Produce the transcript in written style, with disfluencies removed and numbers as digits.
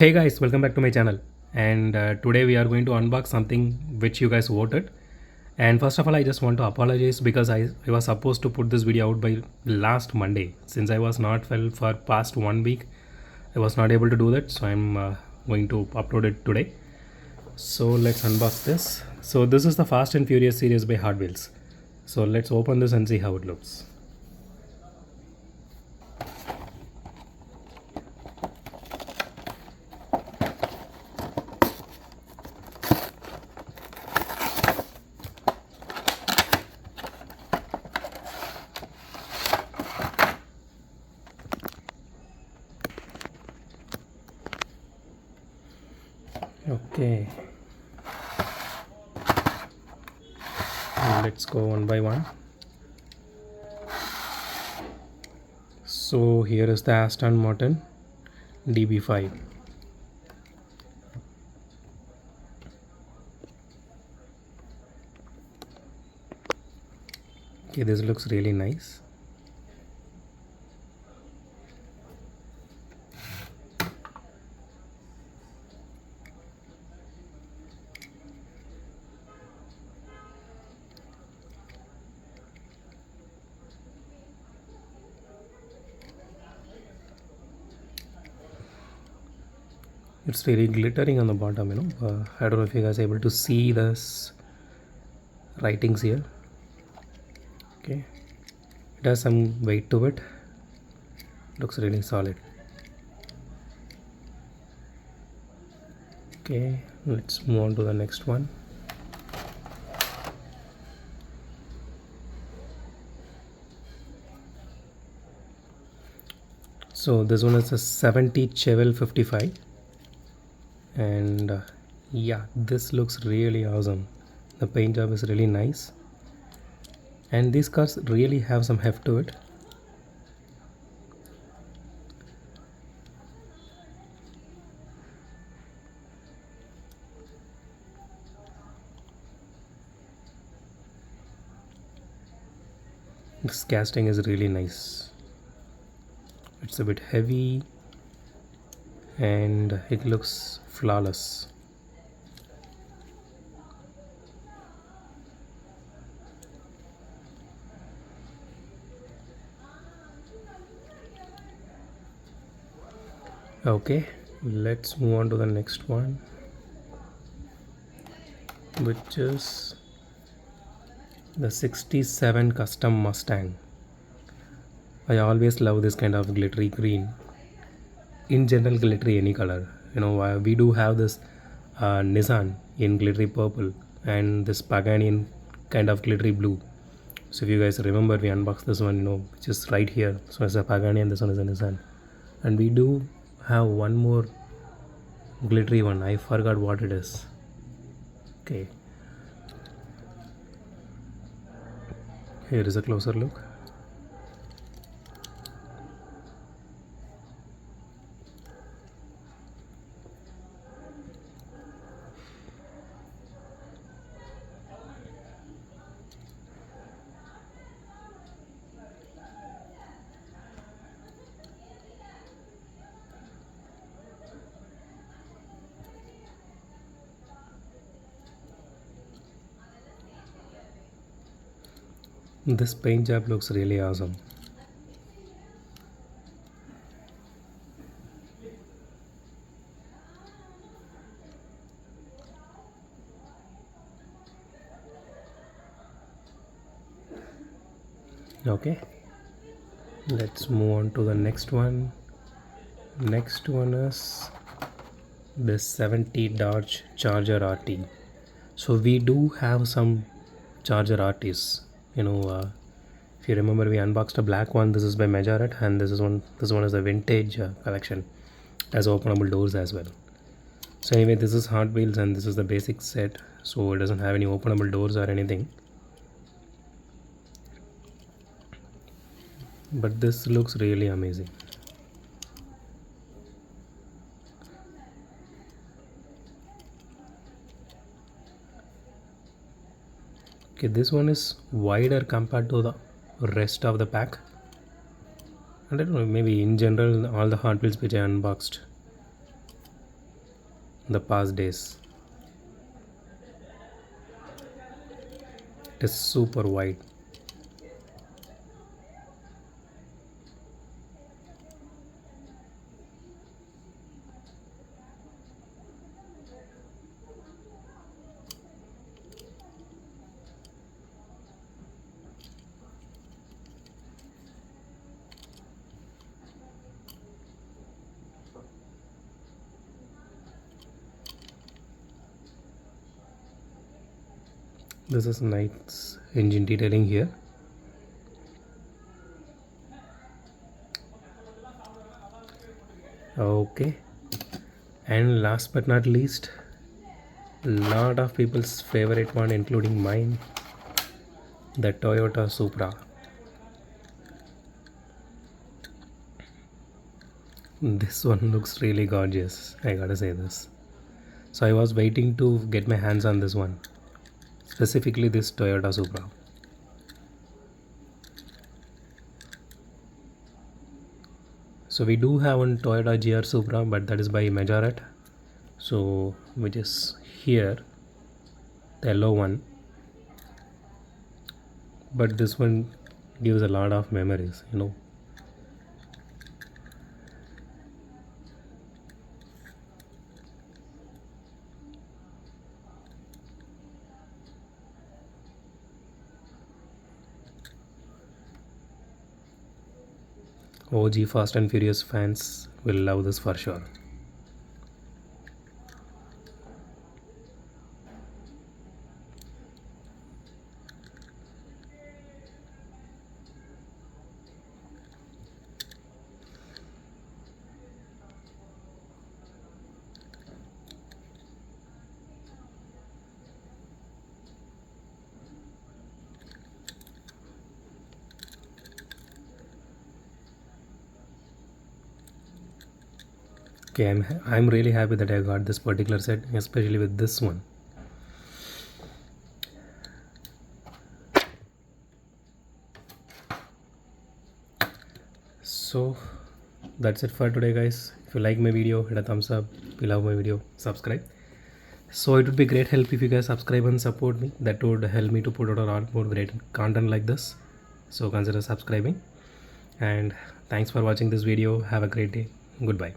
Hey guys, welcome back to my channel. And today we are going to unbox something which you guys voted. And first of all, I just want to apologize because I was supposed to put this video out by last Monday. Since I was not well for past 1 week, I was not able to do that. So I'm going to upload it today. So let's unbox this. So this is the Fast and Furious series by Hotwheels. So let's open this and see how it looks. Okay, let's go one by one. So here is the Aston Martin DB5. Okay, this looks really nice. It's really glittering on the bottom, I don't know if you guys are able to see this writings here. Okay, it has some weight to it. Looks really solid. Okay, let's move on to the next one. So this one is a 70 Chevelle 55. And yeah, this looks really awesome. The paint job is really nice, and these cars really have some heft to it. This casting is really nice. It's a bit heavy and it looks flawless. Okay, let's move on to the next one, which is the 67 custom Mustang. I always love this kind of glittery green. In general, glittery any color. We do have this Nissan in glittery purple and this Pagani in kind of glittery blue. So if you guys remember, we unboxed this one, which is right here. So it's a Pagani and this one is a Nissan. And we do have one more glittery one. I forgot what it is. Okay, here is a closer look. This paint job looks really awesome. Okay, let's move on to the next one. Next one is this 70 Dodge Charger RT. So we do have some Charger RTs. If you remember, we unboxed a black one. This is by Majoret, and this one is a vintage collection. It has openable doors as well. So anyway, this is Hot Wheels and this is the basic set. So it doesn't have any openable doors or anything. But this looks really amazing. Okay, this one is wider compared to the rest of the pack. I don't know, maybe in general all the Hot Wheels which I unboxed, the past days. It is super wide. This is nice engine detailing here. Okay, and last but not least, lot of people's favorite one, including mine, the Toyota Supra. This one looks really gorgeous, I gotta say this. So I was waiting to get my hands on this one, specifically this Toyota Supra. So we do have one Toyota GR Supra, but that is by Majorat. So which is here, the yellow one. But this one gives a lot of memories, you know. OG Fast and Furious fans will love this for sure. Okay, I'm really happy that I got this particular set, especially with this one. So that's it for today, guys. If you like my video, hit a thumbs up. If you love my video, subscribe. So it would be great help if you guys subscribe and support me. That would help me to put out a lot more great content like this. So consider subscribing. And thanks for watching this video. Have a great day. Goodbye.